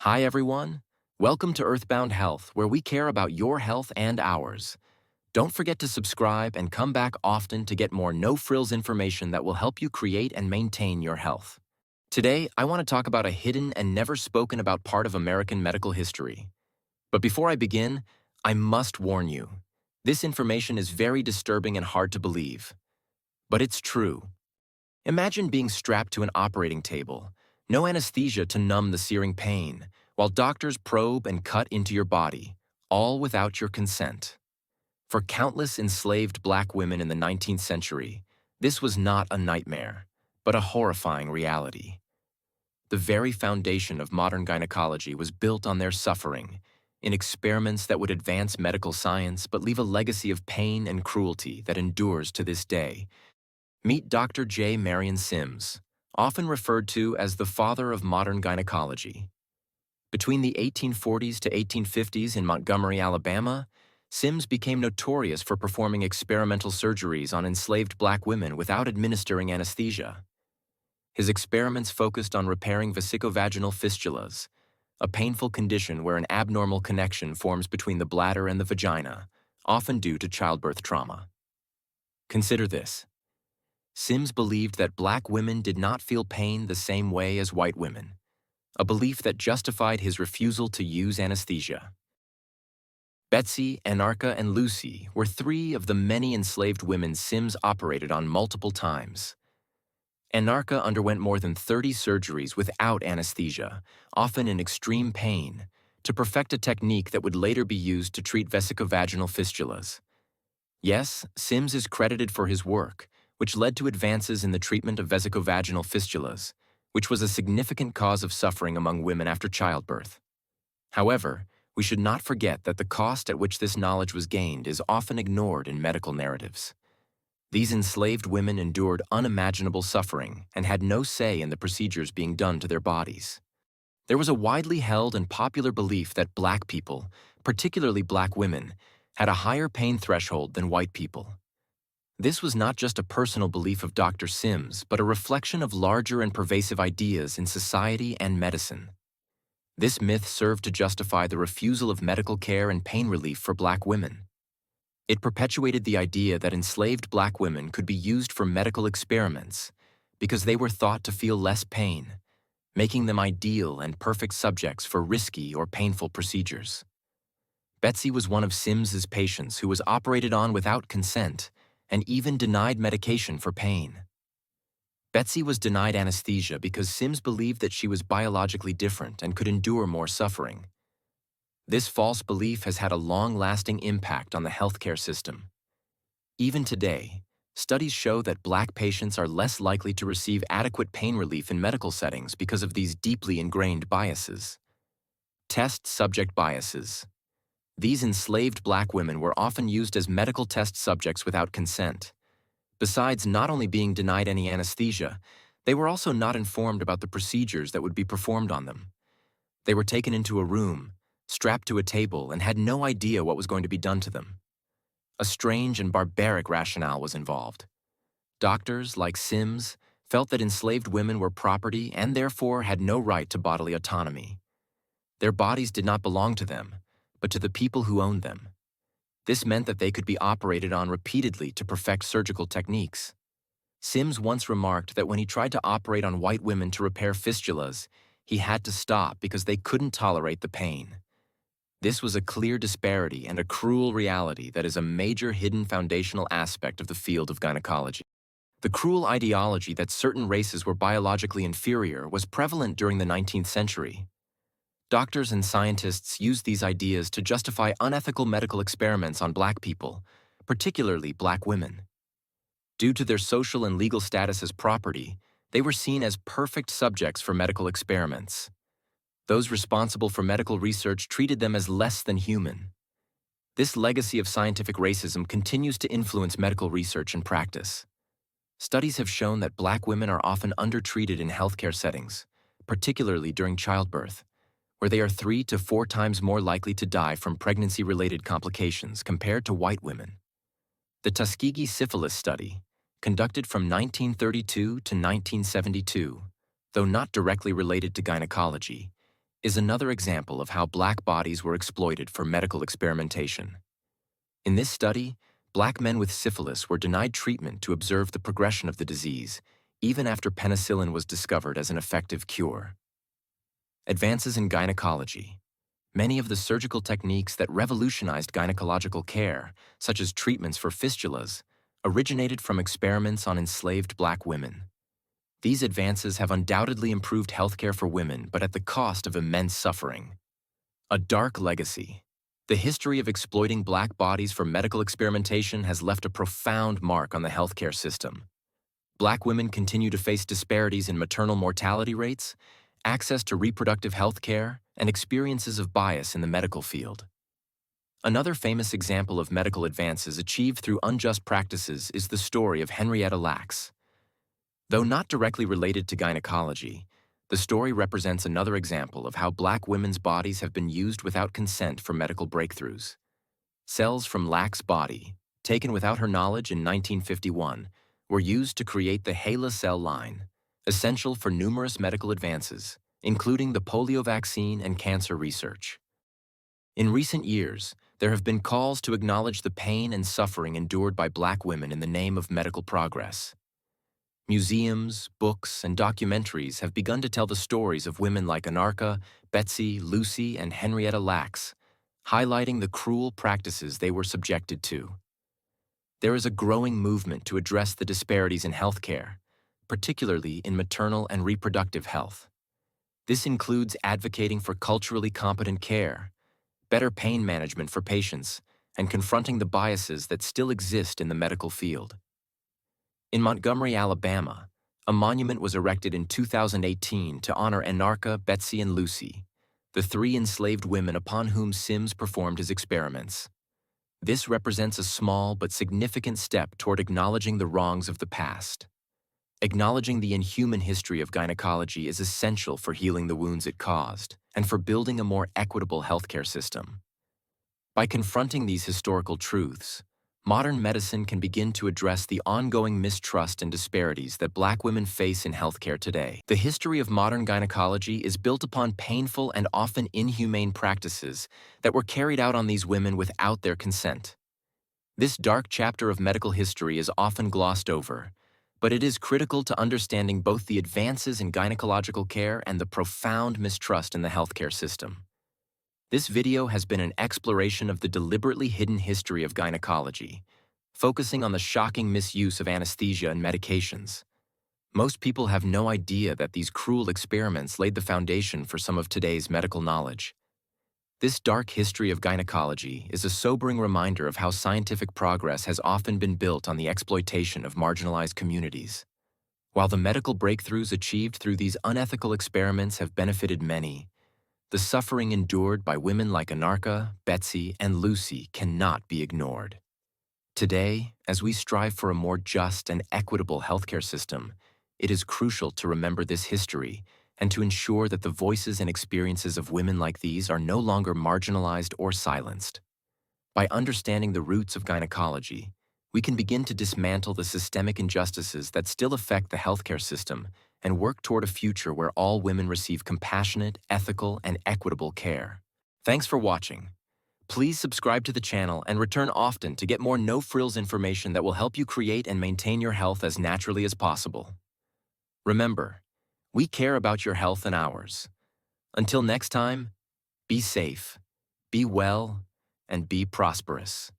Hi, everyone. Welcome to Earthbound Health, where we care about your health and ours. Don't forget to subscribe and come back often to get more no-frills information that will help you create and maintain your health. Today, I want to talk about a hidden and never spoken about part of American medical history. But before I begin, I must warn you. This information is very disturbing and hard to believe. But it's true. Imagine being strapped to an operating table, no anesthesia to numb the searing pain, while doctors probe and cut into your body, all without your consent. For countless enslaved black women in the 19th century, this was not a nightmare, but a horrifying reality. The very foundation of modern gynecology was built on their suffering, in experiments that would advance medical science but leave a legacy of pain and cruelty that endures to this day. Meet Dr. J. Marion Sims, often referred to as the father of modern gynecology. Between the 1840s to 1850s in Montgomery, Alabama, Sims became notorious for performing experimental surgeries on enslaved black women without administering anesthesia. His experiments focused on repairing vesicovaginal fistulas, a painful condition where an abnormal connection forms between the bladder and the vagina, often due to childbirth trauma. Consider this. Sims believed that black women did not feel pain the same way as white women, a belief that justified his refusal to use anesthesia. Betsy, Anarcha, and Lucy were three of the many enslaved women Sims operated on multiple times. Anarcha underwent more than 30 surgeries without anesthesia, often in extreme pain, to perfect a technique that would later be used to treat vesicovaginal fistulas. Yes, Sims is credited for his work, which led to advances in the treatment of vesicovaginal fistulas, which was a significant cause of suffering among women after childbirth. However, we should not forget that the cost at which this knowledge was gained is often ignored in medical narratives. These enslaved women endured unimaginable suffering and had no say in the procedures being done to their bodies. There was a widely held and popular belief that black people, particularly black women, had a higher pain threshold than white people. This was not just a personal belief of Dr. Sims, but a reflection of larger and pervasive ideas in society and medicine. This myth served to justify the refusal of medical care and pain relief for black women. It perpetuated the idea that enslaved black women could be used for medical experiments because they were thought to feel less pain, making them ideal and perfect subjects for risky or painful procedures. Betsy was one of Sims's patients who was operated on without consent and even denied medication for pain. Betsy was denied anesthesia because Sims believed that she was biologically different and could endure more suffering. This false belief has had a long-lasting impact on the healthcare system. Even today, studies show that black patients are less likely to receive adequate pain relief in medical settings because of these deeply ingrained biases. Test subject biases. These enslaved black women were often used as medical test subjects without consent. Besides not only being denied any anesthesia, they were also not informed about the procedures that would be performed on them. They were taken into a room, strapped to a table, and had no idea what was going to be done to them. A strange and barbaric rationale was involved. Doctors, like Sims, felt that enslaved women were property and therefore had no right to bodily autonomy. Their bodies did not belong to them, but to the people who owned them. This meant that they could be operated on repeatedly to perfect surgical techniques. Sims once remarked that when he tried to operate on white women to repair fistulas, he had to stop because they couldn't tolerate the pain. This was a clear disparity and a cruel reality that is a major hidden foundational aspect of the field of gynecology. The cruel ideology that certain races were biologically inferior was prevalent during the 19th century. Doctors and scientists used these ideas to justify unethical medical experiments on black people, particularly black women. Due to their social and legal status as property, they were seen as perfect subjects for medical experiments. Those responsible for medical research treated them as less than human. This legacy of scientific racism continues to influence medical research and practice. Studies have shown that black women are often undertreated in healthcare settings, particularly during childbirth, where they are 3 to 4 times more likely to die from pregnancy-related complications compared to white women. The Tuskegee syphilis study, conducted from 1932 to 1972, though not directly related to gynecology, is another example of how black bodies were exploited for medical experimentation. In this study, black men with syphilis were denied treatment to observe the progression of the disease, even after penicillin was discovered as an effective cure. Advances in gynecology. Many of the surgical techniques that revolutionized gynecological care, such as treatments for fistulas, originated from experiments on enslaved black women. These advances have undoubtedly improved healthcare for women, but at the cost of immense suffering. A dark legacy. The history of exploiting black bodies for medical experimentation has left a profound mark on the healthcare system. Black women continue to face disparities in maternal mortality rates, access to reproductive health care, and experiences of bias in the medical field. Another famous example of medical advances achieved through unjust practices is the story of Henrietta Lacks. Though not directly related to gynecology, the story represents another example of how black women's bodies have been used without consent for medical breakthroughs. Cells from Lack's body, taken without her knowledge in 1951, were used to create the HeLa cell line, essential for numerous medical advances, including the polio vaccine and cancer research. In recent years, there have been calls to acknowledge the pain and suffering endured by black women in the name of medical progress. Museums, books, and documentaries have begun to tell the stories of women like Anarcha, Betsy, Lucy, and Henrietta Lacks, highlighting the cruel practices they were subjected to. There is a growing movement to address the disparities in healthcare, particularly in maternal and reproductive health. This includes advocating for culturally competent care, better pain management for patients, and confronting the biases that still exist in the medical field. In Montgomery, Alabama, a monument was erected in 2018 to honor Anarcha, Betsy, and Lucy, the three enslaved women upon whom Sims performed his experiments. This represents a small but significant step toward acknowledging the wrongs of the past. Acknowledging the inhuman history of gynecology is essential for healing the wounds it caused and for building a more equitable healthcare system. By confronting these historical truths, modern medicine can begin to address the ongoing mistrust and disparities that black women face in healthcare today. The history of modern gynecology is built upon painful and often inhumane practices that were carried out on these women without their consent. This dark chapter of medical history is often glossed over, but it is critical to understanding both the advances in gynecological care and the profound mistrust in the healthcare system. This video has been an exploration of the deliberately hidden history of gynecology, focusing on the shocking misuse of anesthesia and medications. Most people have no idea that these cruel experiments laid the foundation for some of today's medical knowledge. This dark history of gynecology is a sobering reminder of how scientific progress has often been built on the exploitation of marginalized communities. While the medical breakthroughs achieved through these unethical experiments have benefited many, the suffering endured by women like Anarcha, Betsy, and Lucy cannot be ignored. Today, as we strive for a more just and equitable healthcare system, it is crucial to remember this history and to ensure that the voices and experiences of women like these are no longer marginalized or silenced. By understanding the roots of gynecology, we can begin to dismantle the systemic injustices that still affect the healthcare system and work toward a future where all women receive compassionate, ethical, and equitable care. Thanks for watching. Please subscribe to the channel and return often to get more no-frills information that will help you create and maintain your health as naturally as possible. Remember, we care about your health and ours. Until next time, be safe, be well, and be prosperous.